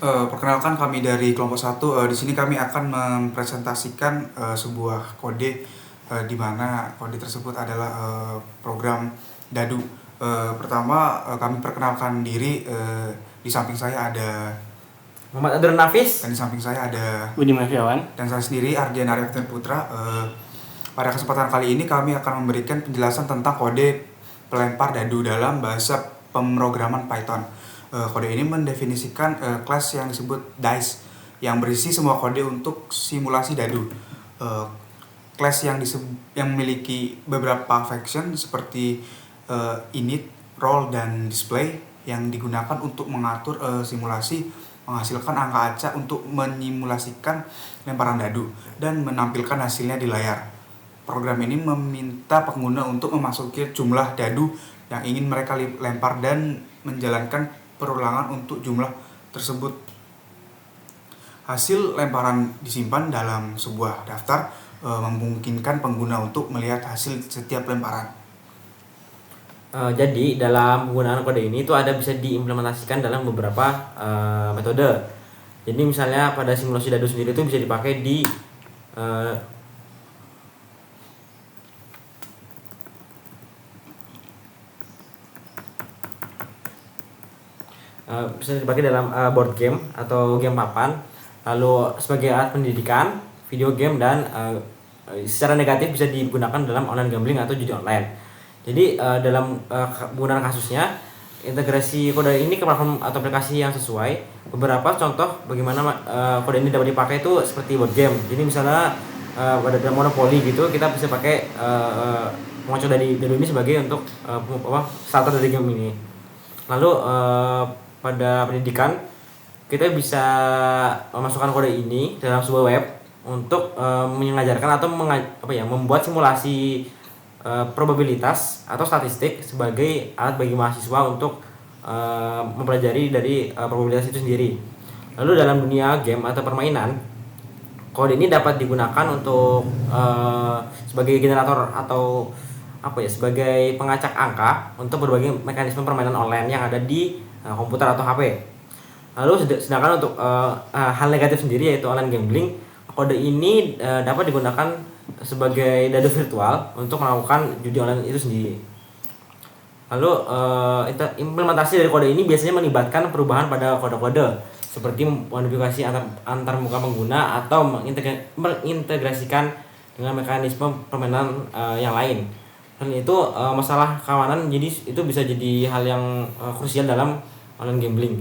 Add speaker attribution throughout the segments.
Speaker 1: Perkenalkan kami dari kelompok satu. Di sini kami akan mempresentasikan sebuah kode di mana kode tersebut adalah program dadu. Pertama kami perkenalkan diri. Di samping saya ada
Speaker 2: Muhammad Adrun Nafis.
Speaker 1: dan di samping saya ada
Speaker 3: Budi Mafiawan.
Speaker 1: dan saya sendiri Ardian Arifin Putra. Pada kesempatan kali ini kami akan memberikan penjelasan tentang kode pelempar dadu dalam bahasa pemrograman Python. Kode ini mendefinisikan kelas yang disebut dice yang berisi semua kode untuk simulasi dadu. Kelas yang memiliki beberapa function seperti init, roll, dan display yang digunakan untuk mengatur simulasi, menghasilkan angka acak untuk menyimulasikan lemparan dadu dan menampilkan hasilnya di layar. Program ini meminta pengguna untuk memasuki jumlah dadu yang ingin mereka lempar dan menjalankan perulangan untuk jumlah tersebut. Hasil lemparan disimpan dalam sebuah daftar, memungkinkan pengguna untuk melihat hasil setiap lemparan.
Speaker 2: Jadi dalam penggunaan kode ini itu bisa diimplementasikan dalam beberapa metode. Jadi misalnya pada simulasi dadu sendiri itu bisa dipakai di bisa dipakai dalam board game atau game papan, lalu sebagai alat pendidikan, video game, dan secara negatif bisa digunakan dalam online gambling atau judi online. Jadi dalam penggunaan kasusnya, integrasi kode ini ke platform atau aplikasi yang sesuai. Beberapa contoh bagaimana kode ini dapat dipakai itu seperti board game. Jadi misalnya pada dalam Monopoly gitu, kita bisa pakai mengacu dari dadu ini sebagai untuk starter dari game ini. Lalu pada pendidikan, kita bisa memasukkan kode ini dalam sebuah web untuk mengajarkan atau membuat simulasi probabilitas atau statistik sebagai alat bagi mahasiswa untuk mempelajari dari probabilitas itu sendiri. Lalu dalam dunia game atau permainan, kode ini dapat digunakan untuk sebagai generator atau sebagai pengacak angka untuk berbagai mekanisme permainan online yang ada di komputer atau HP. Lalu sedangkan untuk hal negatif sendiri yaitu online gambling, kode ini dapat digunakan sebagai dadu virtual untuk melakukan judi online itu sendiri. Lalu implementasi dari kode ini biasanya melibatkan perubahan pada kode-kode seperti modifikasi antar muka pengguna atau mengintegrasikan dengan mekanisme permainan yang lain. Dan itu masalah keamanan, jadi itu bisa jadi hal yang krusial dalam online gambling.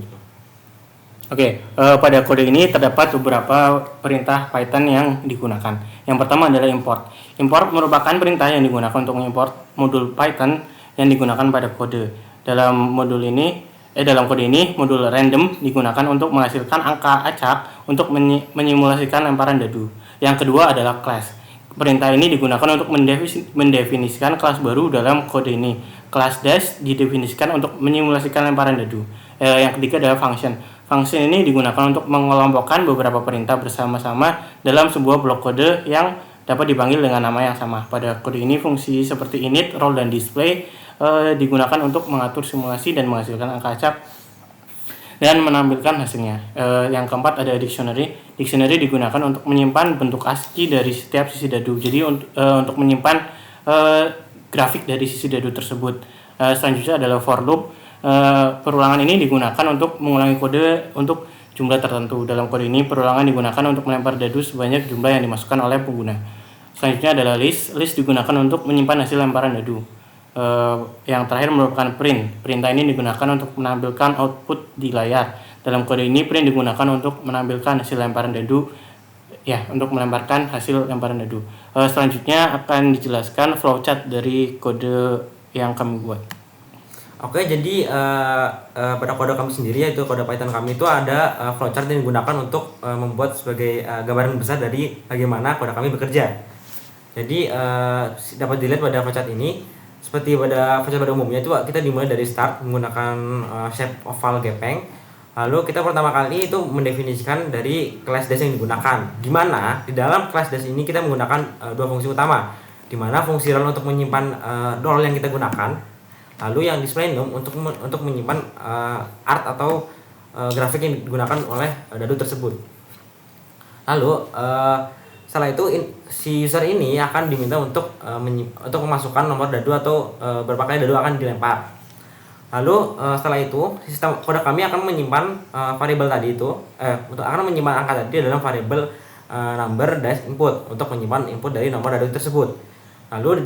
Speaker 3: Oke, pada kode ini terdapat beberapa perintah Python yang digunakan. Yang pertama adalah import. Import merupakan perintah yang digunakan untuk mengimport modul Python yang digunakan pada kode. Dalam kode ini, modul random digunakan untuk menghasilkan angka acak untuk menyimulasikan lemparan dadu. Yang kedua adalah class. Perintah ini digunakan untuk mendefinisikan kelas baru dalam kode ini. Kelas dash didefinisikan untuk menyimulasikan lemparan dadu. Yang ketiga adalah function. Function ini digunakan untuk mengelompokkan beberapa perintah bersama-sama dalam sebuah blok kode yang dapat dipanggil dengan nama yang sama. Pada kode ini, fungsi seperti init, roll, dan display digunakan untuk mengatur simulasi dan menghasilkan angka acak dan menampilkan hasilnya. Yang keempat ada dictionary. Dictionary digunakan untuk menyimpan bentuk ASCII dari setiap sisi dadu. Jadi untuk menyimpan grafik dari sisi dadu tersebut. Selanjutnya adalah for loop. Perulangan ini digunakan untuk mengulangi kode untuk jumlah tertentu. Dalam kode ini, perulangan digunakan untuk melempar dadu sebanyak jumlah yang dimasukkan oleh pengguna. Selanjutnya adalah list. List digunakan untuk menyimpan hasil lemparan dadu. Yang terakhir merupakan print. Perintah ini digunakan untuk menampilkan output di layar. Dalam kode ini, print digunakan untuk menampilkan hasil lemparan dadu, untuk melemparkan hasil lemparan dadu. Selanjutnya akan dijelaskan flowchart dari kode yang kami buat.
Speaker 2: Oke, jadi pada kode kami sendiri, yaitu kode Python kami itu ada flowchart yang digunakan untuk membuat sebagai gambaran besar dari bagaimana kode kami bekerja. Jadi dapat dilihat pada flowchart ini, seperti pada flowchart pada umumnya itu kita dimulai dari start menggunakan shape oval gepeng. Lalu kita pertama kali itu mendefinisikan dari class dash yang digunakan. Di mana di dalam class dash ini kita menggunakan dua fungsi utama. Di mana fungsi roll untuk menyimpan roll yang kita gunakan. Lalu yang display num untuk menyimpan art atau grafik yang digunakan oleh dadu tersebut. Lalu setelah itu si user ini akan diminta untuk memasukkan nomor dadu atau berapa kali dadu akan dilempar. Lalu setelah itu sistem kode kami akan menyimpan variabel tadi itu akan menyimpan angka tadi dalam variabel number dash input untuk menyimpan input dari nomor dadu tersebut. Lalu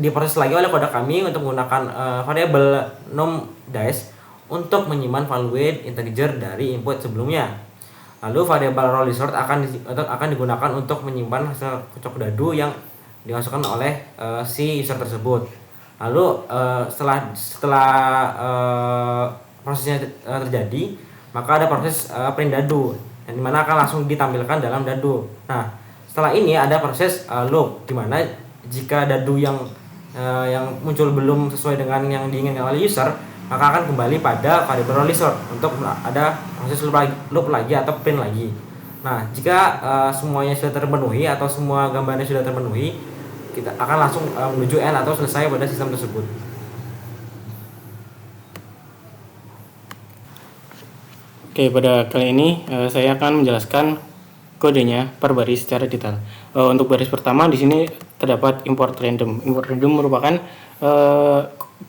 Speaker 2: diproses lagi oleh kode kami untuk menggunakan variabel num dash untuk menyimpan value integer dari input sebelumnya. Lalu variabel roll resort akan digunakan untuk menyimpan hasil kocok dadu yang dimasukkan oleh si user tersebut. Lalu setelah prosesnya terjadi, maka ada proses print dadu yang dimana akan langsung ditampilkan dalam dadu. Nah, setelah ini ada proses loop, dimana jika dadu yang muncul belum sesuai dengan yang diinginkan oleh user, maka akan kembali pada variabel roll resort untuk ada proses loop lagi atau print lagi. Nah, jika semuanya sudah terpenuhi atau semua gambarnya sudah terpenuhi, kita akan langsung menuju end atau selesai pada sistem tersebut.
Speaker 3: Oke, pada kali ini saya akan menjelaskan kodenya per baris secara detail. Untuk baris pertama di sini terdapat import random. Import random merupakan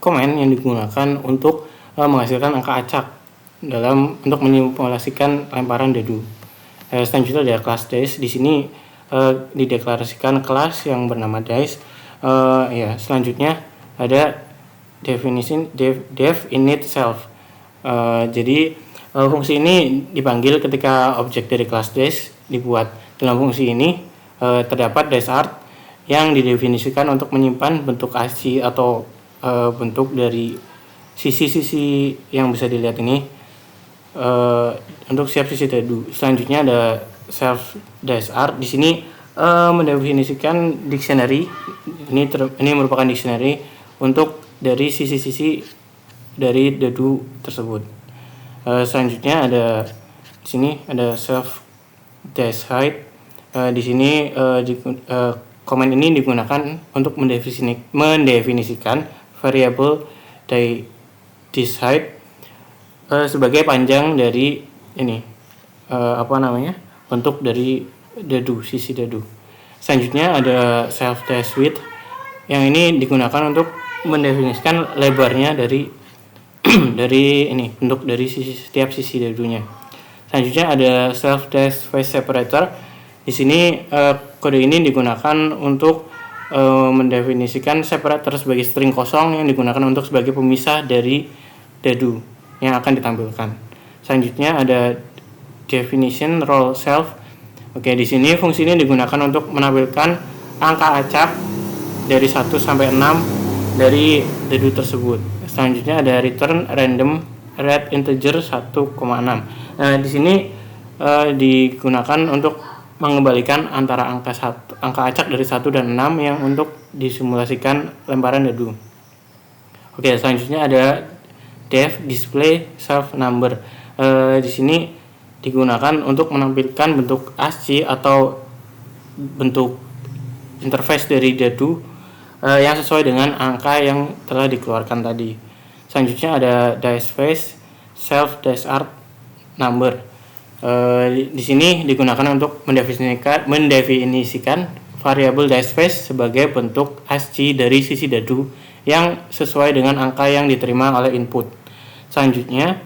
Speaker 3: komen yang digunakan untuk menghasilkan angka acak untuk menyimulasikan lemparan dadu. Selanjutnya ada kelas dice. Di sini dideklarasikan kelas yang bernama dice. Selanjutnya ada definition def init self. Jadi fungsi ini dipanggil ketika objek dari kelas dice dibuat. Dalam fungsi ini terdapat dice art yang didefinisikan untuk menyimpan bentuk asli atau bentuk dari sisi-sisi yang bisa dilihat ini untuk setiap sisi dadu. Selanjutnya ada self dash art. Di sini mendefinisikan dictionary. Ini merupakan dictionary untuk dari sisi-sisi dari dadu tersebut. Selanjutnya ada di sini ada self dash height. Di sini komen ini digunakan untuk mendefinisikan variabel this height sebagai panjang dari ini bentuk dari dadu, sisi dadu. Selanjutnya ada self dash width yang ini digunakan untuk mendefinisikan lebarnya dari dari ini bentuk dari setiap sisi dadunya. Selanjutnya ada self dash face separator. Di sini kode ini digunakan untuk mendefinisikan separator sebagai string kosong yang digunakan untuk sebagai pemisah dari dadu yang akan ditampilkan. Selanjutnya ada definition roll self. Oke, di sini fungsi ini digunakan untuk menampilkan angka acak dari 1 sampai 6 dari dadu tersebut. Selanjutnya ada return random red integer 1,6. Nah, di sini digunakan untuk mengembalikan antara angka acak dari 1 dan 6 yang untuk disimulasikan lemparan dadu. Oke, selanjutnya ada def display self number. Di sini digunakan untuk menampilkan bentuk ASCII atau bentuk interface dari dadu yang sesuai dengan angka yang telah dikeluarkan tadi. Selanjutnya ada dice face self dash art number. Di sini digunakan untuk mendefinisikan variabel dice face sebagai bentuk ASCII dari sisi dadu yang sesuai dengan angka yang diterima oleh input. Selanjutnya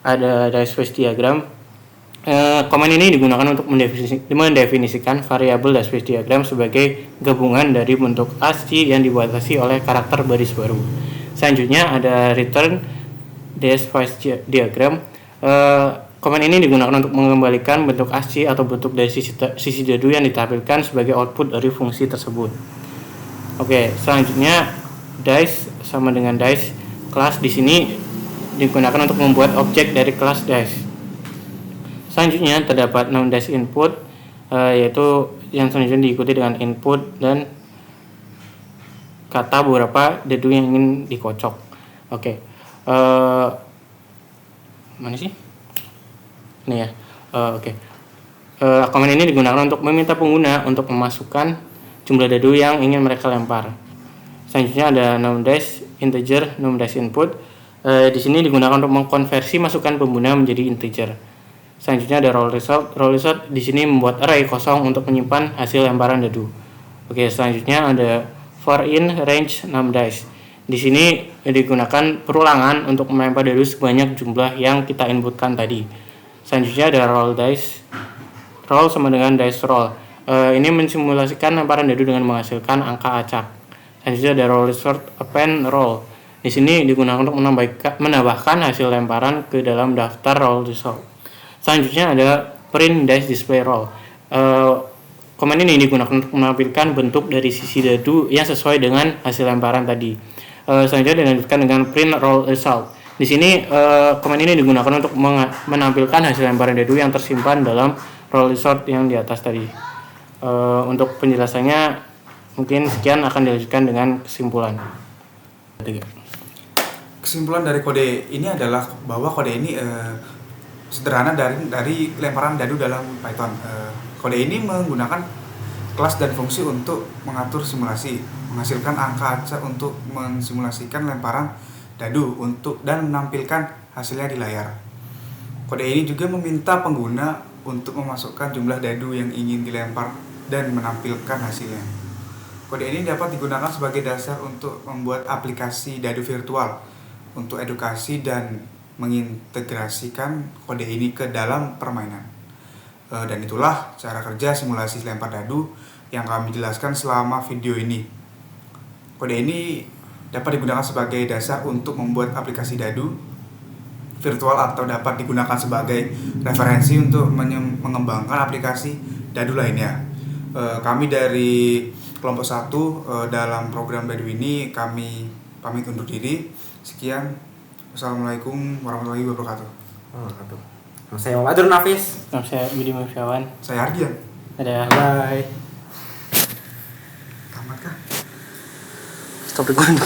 Speaker 3: ada dice face diagram. Komen ini digunakan untuk mendefinisikan variabel dice face diagram sebagai gabungan dari bentuk ASCII yang dibatasi oleh karakter baris baru. Selanjutnya ada return dice face diagram. Komen ini digunakan untuk mengembalikan bentuk ASCII atau bentuk dari sisi dadu yang ditampilkan sebagai output dari fungsi tersebut. Oke, selanjutnya dice sama dengan dice kelas di sini digunakan untuk membuat objek dari kelas dice. Selanjutnya terdapat 6 dice input, yaitu yang selanjutnya diikuti dengan input dan kata beberapa dadu yang ingin dikocok. Oke, mana sih? Ini ya. Oke. Komen ini digunakan untuk meminta pengguna untuk memasukkan jumlah dadu yang ingin mereka lempar. Selanjutnya ada num dash integer num dash input. Di sini digunakan untuk mengkonversi masukan pengguna menjadi integer. Selanjutnya ada roll result. Roll result di sini membuat array kosong untuk menyimpan hasil lemparan dadu. Oke, selanjutnya ada for in range 6 dice. Di sini digunakan perulangan untuk melempar dadu sebanyak jumlah yang kita inputkan tadi. Selanjutnya ada roll dice. Roll sama dengan dice roll. Ini mensimulasikan lemparan dadu dengan menghasilkan angka acak. Selanjutnya ada roll result append roll. Di sini digunakan untuk menambahkan hasil lemparan ke dalam daftar roll result. Selanjutnya ada print dice display roll. Command ini digunakan untuk menampilkan bentuk dari sisi dadu yang sesuai dengan hasil lemparan tadi. Selanjutnya dilanjutkan dengan print roll result. Di sini command ini digunakan untuk menampilkan hasil lemparan dadu yang tersimpan dalam roll result yang di atas tadi. Untuk penjelasannya mungkin sekian, akan dilanjutkan dengan kesimpulan.
Speaker 1: Kesimpulan dari kode ini adalah bahwa kode ini sederhana dari lemparan dadu dalam Python. Kode ini menggunakan kelas dan fungsi untuk mengatur simulasi, menghasilkan angka acak untuk mensimulasikan lemparan dadu dan menampilkan hasilnya di layar. Kode ini juga meminta pengguna untuk memasukkan jumlah dadu yang ingin dilempar dan menampilkan hasilnya. Kode ini dapat digunakan sebagai dasar untuk membuat aplikasi dadu virtual untuk edukasi dan mengintegrasikan kode ini ke dalam permainan. Dan itulah cara kerja simulasi lempar dadu yang kami jelaskan selama video ini. Kode ini dapat digunakan sebagai dasar untuk membuat aplikasi dadu virtual atau dapat digunakan sebagai referensi untuk mengembangkan aplikasi dadu lainnya. Kami dari kelompok 1 dalam program dadu ini kami pamit undur diri. Sekian. Wassalamualaikum warahmatullahi wabarakatuh.
Speaker 2: Nama saya Muhammad Nafis.
Speaker 3: Nama saya Budi Mufyawan.
Speaker 1: Saya Ardian.
Speaker 3: Dadah.
Speaker 2: Bye.
Speaker 1: Tamat kah?
Speaker 3: Stop recording.